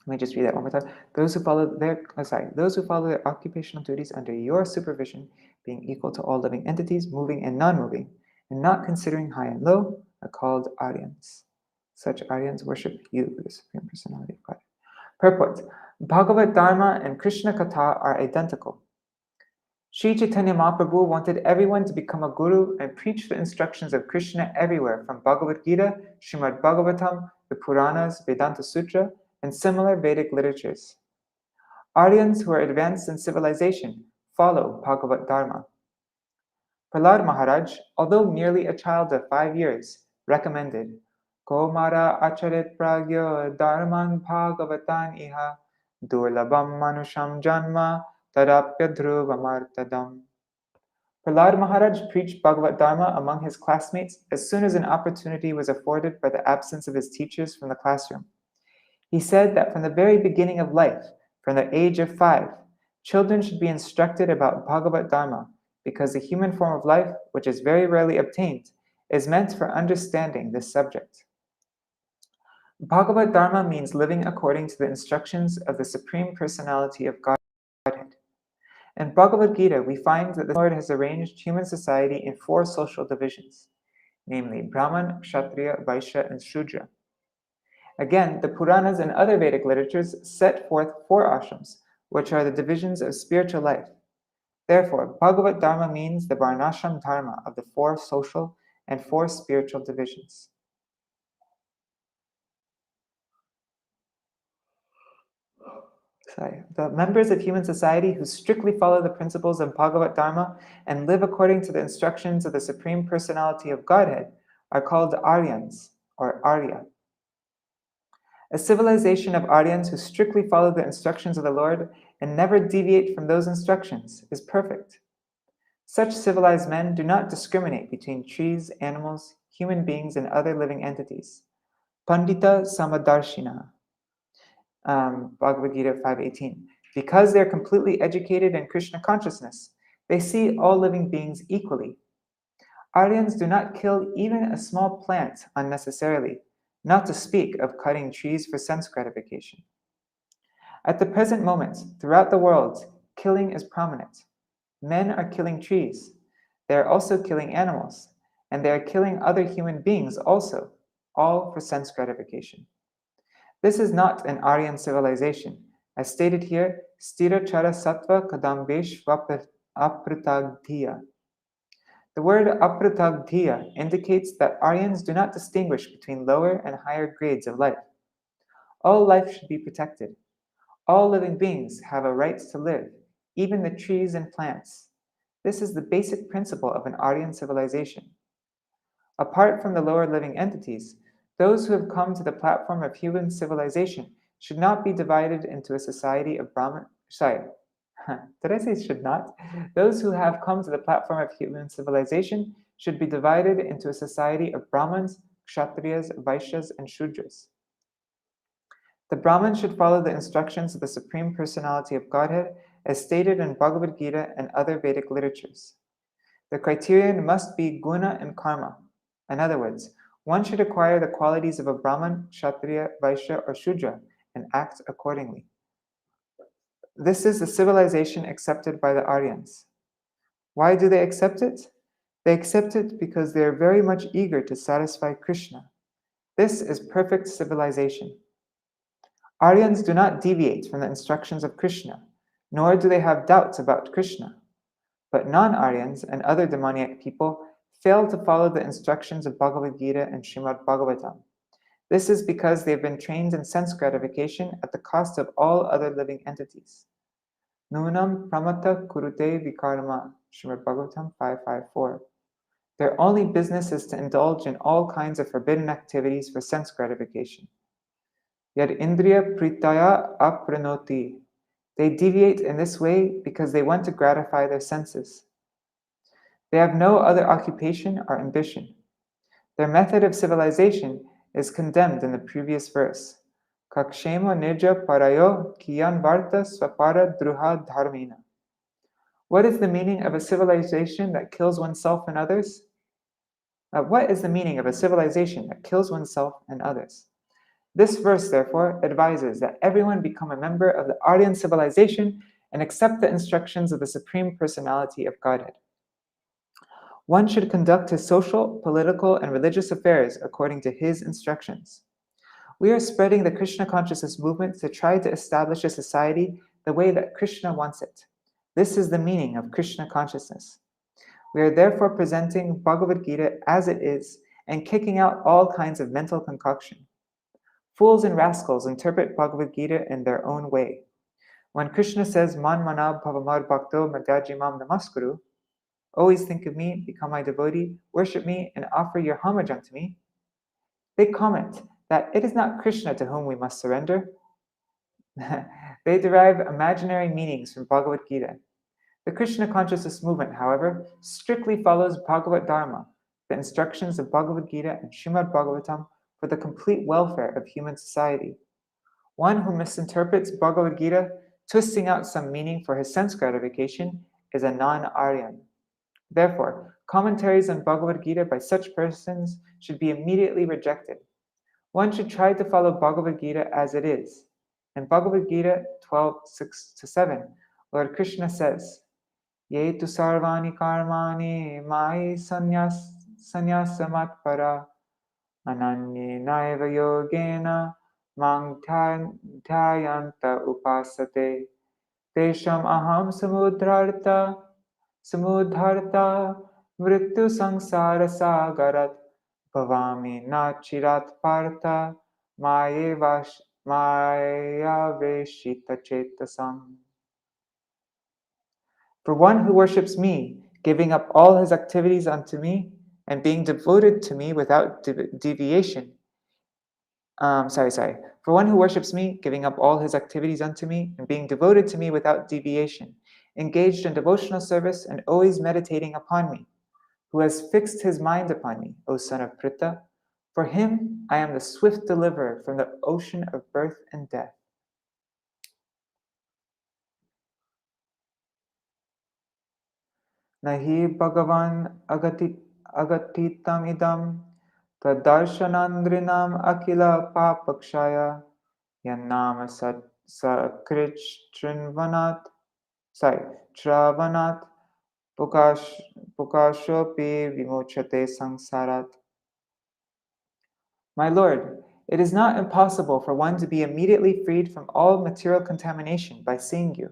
Let me just read that one more time. Those who follow their occupational duties under your supervision, being equal to all living entities, moving and non-moving, and not considering high and low, are called Aryans. Such Aryans worship you, the Supreme Personality of God. Purport. Bhagavata-dharma and Krishna Katha are identical. Sri Chaitanya Mahaprabhu wanted everyone to become a guru and preach the instructions of Krishna everywhere, from Bhagavad Gita, Śrīmad-Bhāgavatam, the Puranas, Vedanta Sutra, and similar Vedic literatures. Aryans who are advanced in civilization follow Bhagavata-dharma. Prahlad Maharaj, although merely a child of 5 years, recommended Komara acharit pragyo dharman bhagavatan iha durlabam manusham janma tadapya dhruvamartadam. Prahlad Maharaj preached Bhagavad-dharma among his classmates as soon as an opportunity was afforded by the absence of his teachers from the classroom. He said that from the very beginning of life, from the age of 5, children should be instructed about Bhagavad-dharma because the human form of life, which is very rarely obtained, is meant for understanding this subject. Bhagavad-dharma means living according to the instructions of the Supreme Personality of Godhead. In Bhagavad Gita, we find that the Lord has arranged human society in 4 social divisions, namely Brahman, Kshatriya, Vaishya, and Shudra. Again, the Puranas and other Vedic literatures set forth 4 ashrams, which are the divisions of spiritual life. Therefore, Bhagavad-dharma means the Varnashram dharma of the 4 social and 4 spiritual divisions. The members of human society who strictly follow the principles of Bhagavad-dharma and live according to the instructions of the Supreme Personality of Godhead are called Aryans, or Arya. A civilization of Aryans who strictly follow the instructions of the Lord and never deviate from those instructions is perfect. Such civilized men do not discriminate between trees, animals, human beings, and other living entities. Pandita Samadarshina, Bhagavad Gita 5.18. Because they are completely educated in Krishna consciousness, they see all living beings equally. Aryans do not kill even a small plant unnecessarily, not to speak of cutting trees for sense gratification. At the present moment, throughout the world, killing is prominent. Men are killing trees. They are also killing animals, and they are killing other human beings also, all for sense gratification. This is not an Aryan civilization. As stated here, stira chara sattva kadambesh apritagdhiya. The word apritagdhiya indicates that Aryans do not distinguish between lower and higher grades of life. All life should be protected. All living beings have a right to live, even the trees and plants. This is the basic principle of an Aryan civilization. Apart from the lower living entities, those who have come to the platform of human civilization should not be divided into a society of Brahman. Did I say should not? Those who have come to the platform of human civilization should be divided into a society of Brahmins, Kshatriyas, Vaishyas, and Shudras. The Brahmins should follow the instructions of the Supreme Personality of Godhead as stated in Bhagavad Gita and other Vedic literatures. The criterion must be guna and karma. In other words, one should acquire the qualities of a Brahman, Kshatriya, Vaishya, or Shudra and act accordingly. This is the civilization accepted by the Aryans. Why do they accept it? They accept it because they are very much eager to satisfy Krishna. This is perfect civilization. Aryans do not deviate from the instructions of Krishna, nor do they have doubts about Krishna. But non-Aryans and other demoniac people fail to follow the instructions of Bhagavad Gita and Śrīmad-Bhāgavatam. This is because they have been trained in sense gratification at the cost of all other living entities. Nunam pramata kurute vikarma, Śrīmad-Bhāgavatam 5.5.4. Their only business is to indulge in all kinds of forbidden activities for sense gratification. Yad indriya pritaya apranoti. They deviate in this way because they want to gratify their senses. They have no other occupation or ambition. Their method of civilization is condemned in the previous verse. Kakshemo nirja parayo kiyan varta swapara druha dharmina. What is the meaning of a civilization that kills oneself and others? What is the meaning of a civilization that kills oneself and others? This verse, therefore, advises that everyone become a member of the Aryan civilization and accept the instructions of the Supreme Personality of Godhead. One should conduct his social, political, and religious affairs according to his instructions. We are spreading the Krishna consciousness movement to try to establish a society the way that Krishna wants it. This is the meaning of Krishna consciousness. We are therefore presenting Bhagavad Gita as it is and kicking out all kinds of mental concoction. Fools and rascals interpret Bhagavad Gita in their own way. When Krishna says, Man mana bhavamar bhakto madhyajimam namaskuru, always think of me, become my devotee, worship me, and offer your homage unto me, they comment that it is not Krishna to whom we must surrender. They derive imaginary meanings from Bhagavad Gita. The Krishna consciousness movement, however, strictly follows Bhagavata-dharma, the instructions of Bhagavad Gita and Śrīmad-Bhāgavatam for the complete welfare of human society. One who misinterprets Bhagavad Gita, twisting out some meaning for his sense gratification, is a non-Aryan. Therefore, commentaries on Bhagavad Gita by such persons should be immediately rejected. One should try to follow Bhagavad Gita as it is. In Bhagavad Gita 12:6-7, Lord Krishna says, Ye tu sarvani karmani mai sanyasamat para ananye naiva yogena mang dhyayanta upasate tesham aham samudharta mrityu saṁsāra sagarat bhavami nachirat partha mayaveshita chetasam. For one who worships me, giving up all his activities unto me, and being devoted to me without deviation. For one who worships me, giving up all his activities unto me, and being devoted to me without deviation, engaged in devotional service and always meditating upon me, who has fixed his mind upon me, O son of Pritha, for him I am the swift deliverer from the ocean of birth and death. Nahi Bhagavan agatitam idam tadarśanandrinam akila papakshaya yannama travanat pukashopi vimochate saṁsārat. My Lord, it is not impossible for one to be immediately freed from all material contamination by seeing you.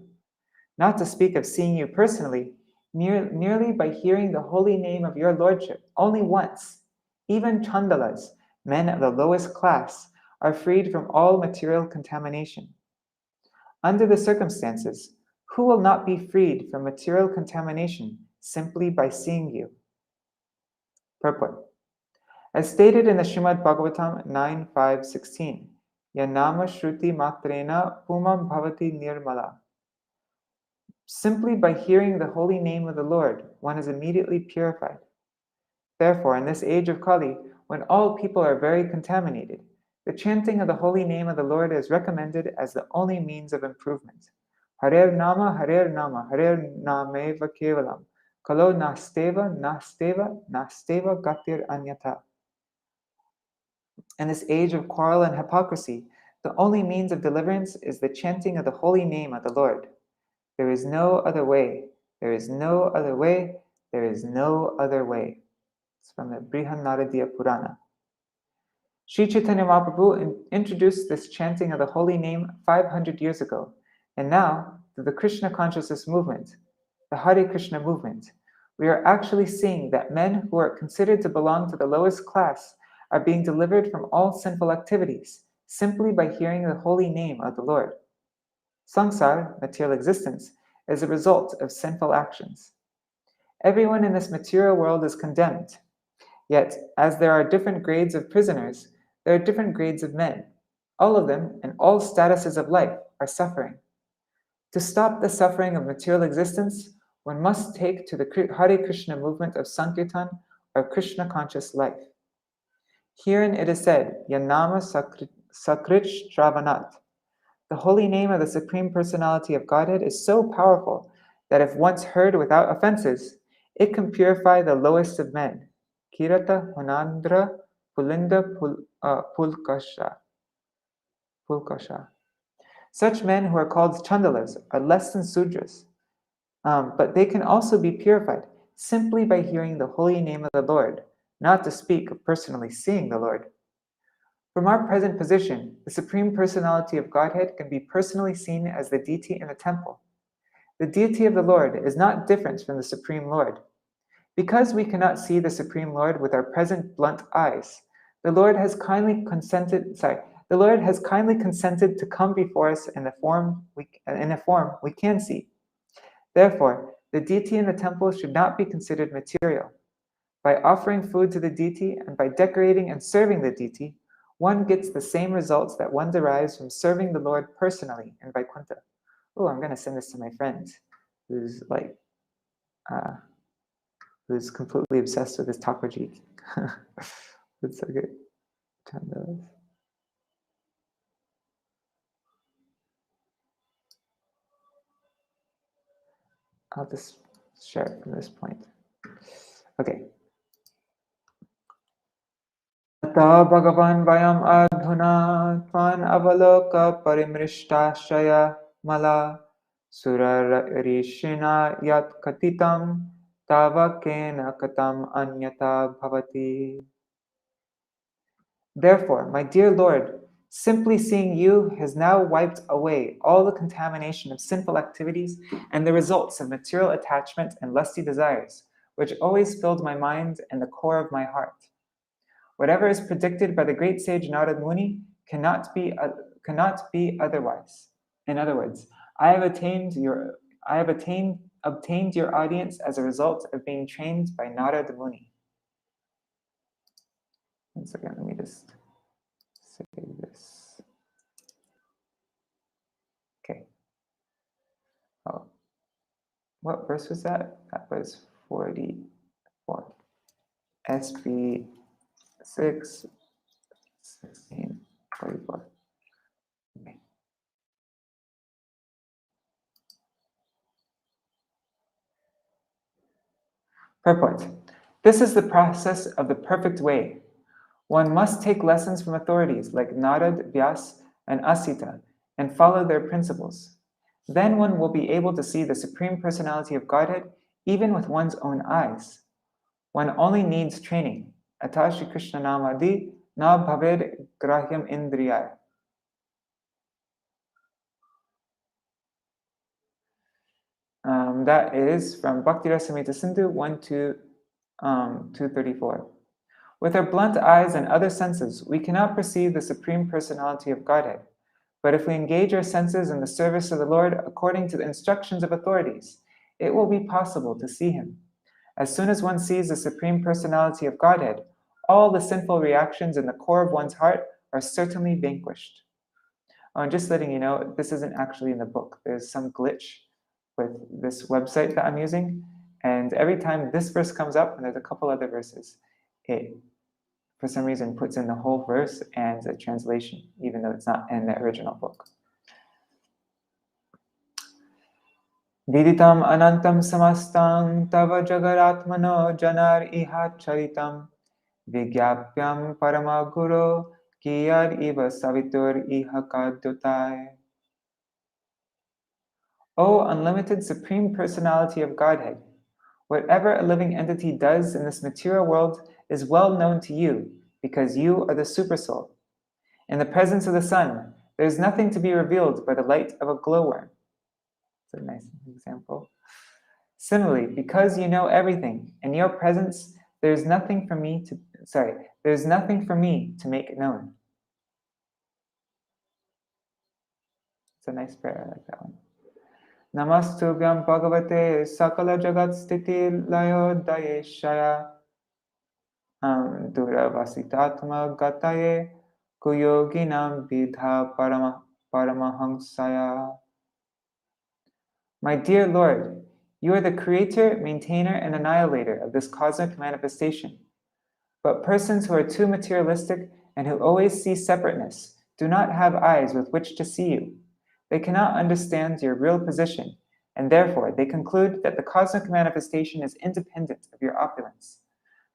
Not to speak of seeing you personally, merely by hearing the holy name of your lordship only once, even chandalas, men of the lowest class, are freed from all material contamination. Under the circumstances, who will not be freed from material contamination simply by seeing you? Purport. As stated in the Śrīmad-Bhāgavatam 9.5.16, Yanama Shruti Matrena Pumam Bhavati Nirmala. Simply by hearing the holy name of the Lord, one is immediately purified. Therefore, in this age of Kali, when all people are very contaminated, the chanting of the holy name of the Lord is recommended as the only means of improvement. Harer Nama, Harer Nama, Harer Nameva Kevalam, Kalo Nasteva, Nasteva, Nasteva Gatir Anyata. In this age of quarrel and hypocrisy, the only means of deliverance is the chanting of the holy name of the Lord. There is no other way. There is no other way. There is no other way. It's from the Nārada Purana. Sri Chaitanya Mahaprabhu introduced this chanting of the holy name 500 years ago, and now, through the Krishna consciousness movement, the Hare Krishna movement, we are actually seeing that men who are considered to belong to the lowest class are being delivered from all sinful activities simply by hearing the holy name of the Lord. Saṁsāra, material existence, is a result of sinful actions. Everyone in this material world is condemned. Yet, as there are different grades of prisoners, there are different grades of men. All of them, in all statuses of life, are suffering. To stop the suffering of material existence, one must take to the Hare Krishna movement of Sankirtan or Krishna conscious life. Herein it is said, Yanama Sakrich Travanat. The holy name of the Supreme Personality of Godhead is so powerful that if once heard without offenses, it can purify the lowest of men. Kirata Hunandra Pulinda Pulkasha. Such men who are called Chandalas are less than Sudras, but they can also be purified simply by hearing the holy name of the Lord, not to speak of personally seeing the Lord. From our present position, the Supreme Personality of Godhead can be personally seen as the deity in the temple. The deity of the Lord is not different from the Supreme Lord. Because we cannot see the Supreme Lord with our present blunt eyes, the Lord has kindly consented to come before us in a form we can see. Therefore, the deity in the temple should not be considered material. By offering food to the deity and by decorating and serving the deity, one gets the same results that one derives from serving the Lord personally in Vaikuntha. Oh, I'm going to send this to my friend who's who's completely obsessed with this Thakurji. It's so good. I'll just share it from this point. Okay. Tata Bhagavan Vayam Adhuna Tvan Avaloka Parimrishtashaya Mala Surarishina Yat Katitam Tava Kena Katam Anyata Bhavati. Therefore, my dear Lord, simply seeing you has now wiped away all the contamination of sinful activities and the results of material attachment and lusty desires, which always filled my mind and the core of my heart. Whatever is predicted by the great sage Nārada Muni cannot be otherwise. In other words, I have obtained your audience as a result of being trained by Nārada Muni. One second, let me just save this. Okay. Oh, what verse was that? That was 44. SB 6, 16, 44. Okay. Purport. This is the process of the perfect way. One must take lessons from authorities like Nārada, Vyas, and Asita and follow their principles. Then one will be able to see the Supreme Personality of Godhead even with one's own eyes. One only needs training. Atashi Krishna Namadi na bhaved grahyam indriyai. That is from Bhakti Rasamrita Sindhu 1-234. With our blunt eyes and other senses, we cannot perceive the Supreme Personality of Godhead. But if we engage our senses in the service of the Lord according to the instructions of authorities, it will be possible to see Him. As soon as one sees the Supreme Personality of Godhead, all the sinful reactions in the core of one's heart are certainly vanquished. Oh, and just letting you know, this isn't actually in the book. There's some glitch with this website that I'm using, and every time this verse comes up, and there's a couple other verses, it, for some reason, puts in the whole verse and a translation, even though it's not in the original book. Viditam anantam samastam tava jagaratmano janar iha charitam vigyapyam paramaguru kiyad iva savitur iha kadutai. O unlimited Supreme Personality of Godhead, whatever a living entity does in this material world is well known to you, because you are the Supersoul. In the presence of the sun, there is nothing to be revealed by the light of a glowworm. That's a nice example. Similarly, because you know everything, in your presence, there's nothing for me to make known. It's a nice prayer, I like that one. Namastubhyam Bhagavate Sakala Jagat Sthiti Layo Dayeshaya Duravasitatma Gataye Kuyoginam Vidha Paramahangsaya. My dear Lord, you are the creator, maintainer, and annihilator of this cosmic manifestation. But persons who are too materialistic and who always see separateness do not have eyes with which to see you. They cannot understand your real position, and therefore they conclude that the cosmic manifestation is independent of your opulence.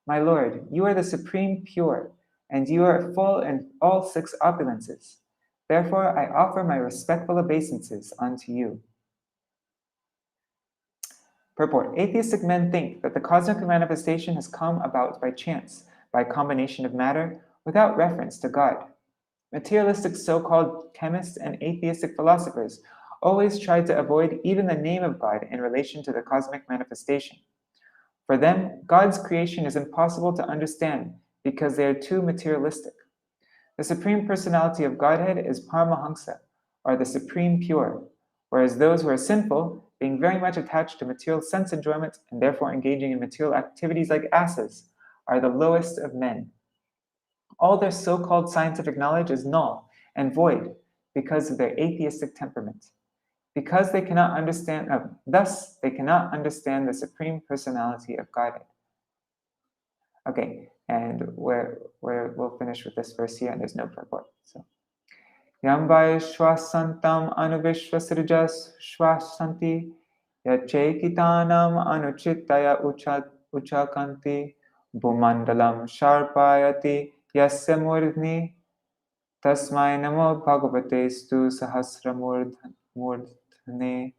My Lord, you are the supreme pure, and you are full in all 6 opulences. Therefore I offer my respectful obeisances unto you. Purport. Atheistic men think that the cosmic manifestation has come about by chance, by a combination of matter, without reference to God. Materialistic so-called chemists and atheistic philosophers always try to avoid even the name of God in relation to the cosmic manifestation. For them, God's creation is impossible to understand because they are too materialistic. The Supreme Personality of Godhead is Paramahamsa, or the Supreme Pure, whereas those who are sinful, being very much attached to material sense enjoyment and therefore engaging in material activities like asses, are the lowest of men. All their so-called scientific knowledge is null and void because of their atheistic temperament. Thus they cannot understand the Supreme Personality of Godhead. Okay, and we'll finish with this verse here, and there's no purport. So, Yambai Shwasantam Anuvishwasrijas Shwasanti Yachekitanam Anuchitaya Uchakanti Bhumandalam Sharpayati Yasya Murdhni Tasmai Namo Bhagavate Stu Sahasramurdhane.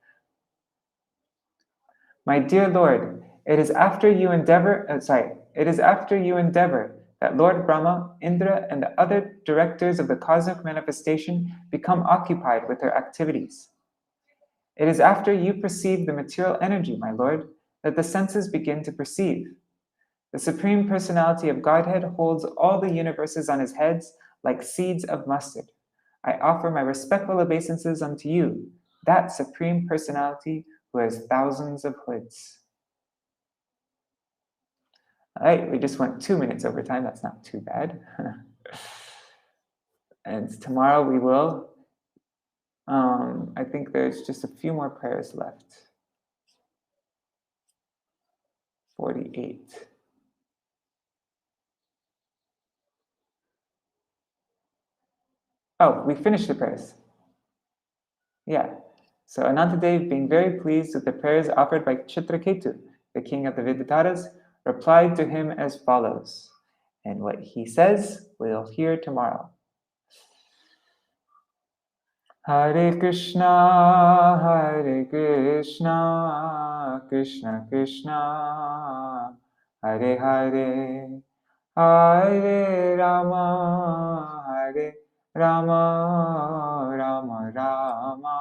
My dear Lord, it is after you endeavor that Lord Brahma, Indra, and the other directors of the cosmic manifestation become occupied with their activities. It is after you perceive the material energy, my Lord, that the senses begin to perceive. The Supreme Personality of Godhead holds all the universes on his heads like seeds of mustard. I offer my respectful obeisances unto you, that Supreme Personality who has thousands of hoods. All right, we just went 2 minutes over time. That's not too bad. And tomorrow we will. I think there's just a few more prayers left. 48. Oh, we finished the prayers. Yeah. So Anantadev, being very pleased with the prayers offered by Citraketu, the king of the Vidyadharas, replied to him as follows. And what he says, we'll hear tomorrow. Hare Krishna, Krishna Krishna, Hare Hare, Hare Rama, Rama Rama,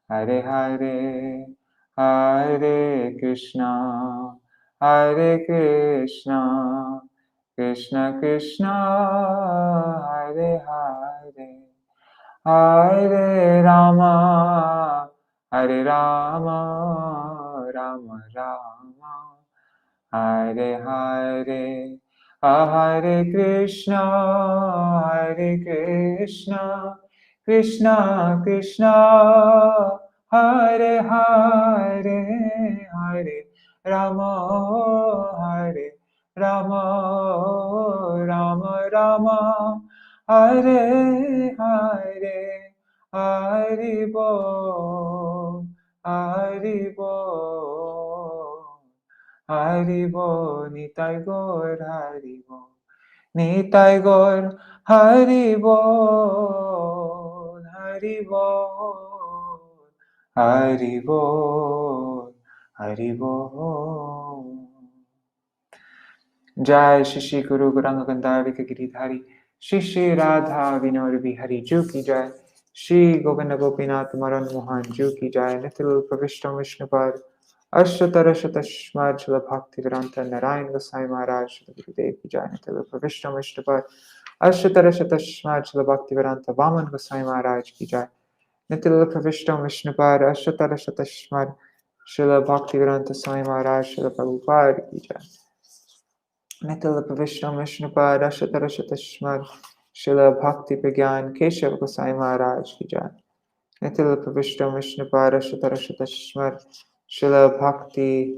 Hare Hare, Hare Krishna, Krishna Krishna, Hare Hare, Hare Rama, Rama Rama, Hare Hare, Hare Krishna, Krishna Krishna, Hare Hare, Hare Rama, Rama Rama, Hare Hare, Hare Bo, Hare Bo, Hare Bo, Nitai Gaur, Hare Bo, Nitai Gaur, Hare Bo, Hare Bo, Hare Bo, Hare Bo. Jai Shri Guru Gauranga Gandharvika Giridhari Shri Shri Radha Vinod Vihari Ju Ki Jai Shri Govinda Gopinath Maran Mohan Ju Ki Jai Nitil Pravishtam Vishnupad Ashtara Shatashmad Shala Bhakti Vedanta Narayan Gosai Maharaj Shri Gurudev Ki Jai Nitil Pravishtam Vishnupad Ashtara Shatashmad Shala Bhakti Vedanta Vaman Gosai Maharaj Ki Jai Nitila Pravishtam Vishnupad Ashatara Shatashmad Srila Bhaktivedanta Swami Maharaj Srila Prabhupada Ki Jai. Nitila Pravishtam Vishnupad Ashatara Shatashmad Srila Bhakti Pragyan Keshav Goswami Maharaj Ki Jai. Nitila Pravishtam Vishnupad Ashatara Shatashmad Srila Bhakti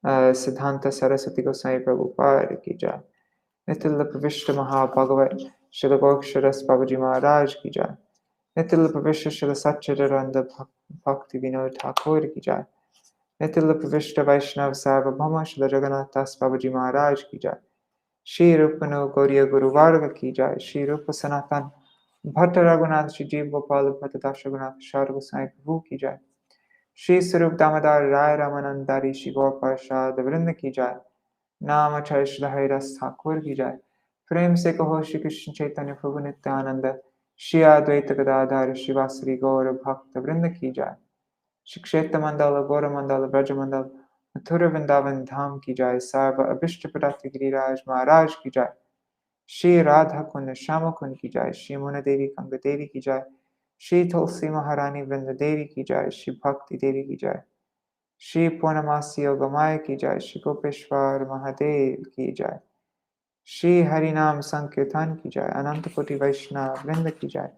Siddhanta Saraswati Goswami Prabhupada Ki Jai. Nitila Pravishta Mahabhagavat Srila Goksharas Babaji Maharaj Ki Jai. Nitila Pravishta Srila Satchidananda Bhakti Vinod Thakur Ki Jai. Nitila Pravishta Vaishnav Sarvabhauma Srila Jagannath Das Babaji Maharaj Ki Jai. Shri Rupano Gauriya Guru Varga Ki Jai. Shri Rupa Sanatan Bhatta Raghunath Shri Jeev Gopal Bhatta Das Raghunath Shar Gosai Prabhu Ki Jai. Shri Sarup Damodar Rai Ramanandari Shri Gaur Parshad Vrinda Ki Jai. नाम अक्षय श्री हरिदास ठाकुर की जाए। प्रेम से कहो श्री कृष्ण चैतन्य प्रभु नित्यानंद श्री अद्वैत गदाधर शिवाश्री गौर भक्त वृंद की जाए। श्री क्षेत्र मंडल गौर मंडल ब्रज मंडल मथुर वृंदावन धाम की जाए। सर्व अभिष्ट प्रदाता गिरिराज महाराज की जाए। श्री राधा कुंड श्याम कुंड की जाए। श्री मुन देवी कंग देवी की जाए। श्री तुलसी महारानी वृंद देवी की जाए। श्री भक्ति देवी की जाए। श्री पूर्णमासी योगमाय की जाए। श्री गोपेश्वर महादेव की जाए। श्री हरिनाम संकीर्तन की जाए। अनंत कोटि वैष्णव वृंद की जाए।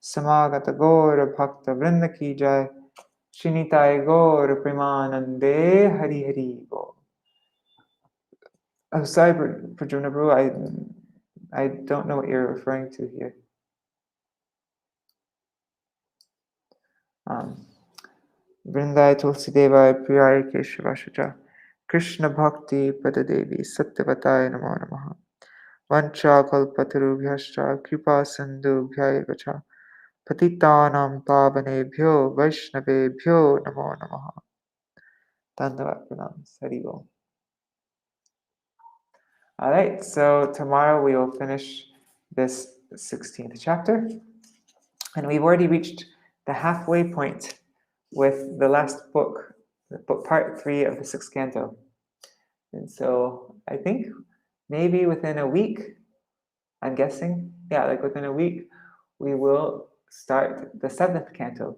समागत गौर भक्त वृंद की जाए। श्री निताय गौर प्रेमानंदे हरि हरि बोल। I'm sorry, Prajuna Bru, I don't know what you're referring to here. Vrindai Tulsi Devai Priyai Keshavashacha Krishna Bhakti Padadevi Satyavataya Namo Namaha Vancha Kalpatarubhyascha Kripa Sindhubhyaya Vacha Patitanam Pavanebhyo Vaishnavebhyo Namo Namaha. Dandavat Pranams. Hari Bol. Alright, so tomorrow we will finish this 16th chapter. And we've already reached the halfway point with the last book, part 3 of the 6th canto. And so I think maybe within a week, I'm guessing, yeah, like within a week, we will start the 7th canto.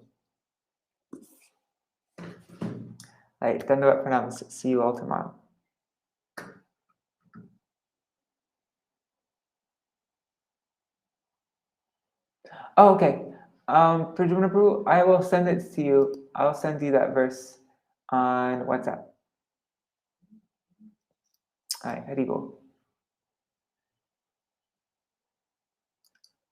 Right, Dandavat Pranams. See you all tomorrow. Oh, okay. Prajuna Prabhu, I will send it to you. I'll send you that verse on WhatsApp. All right, Hari Bol.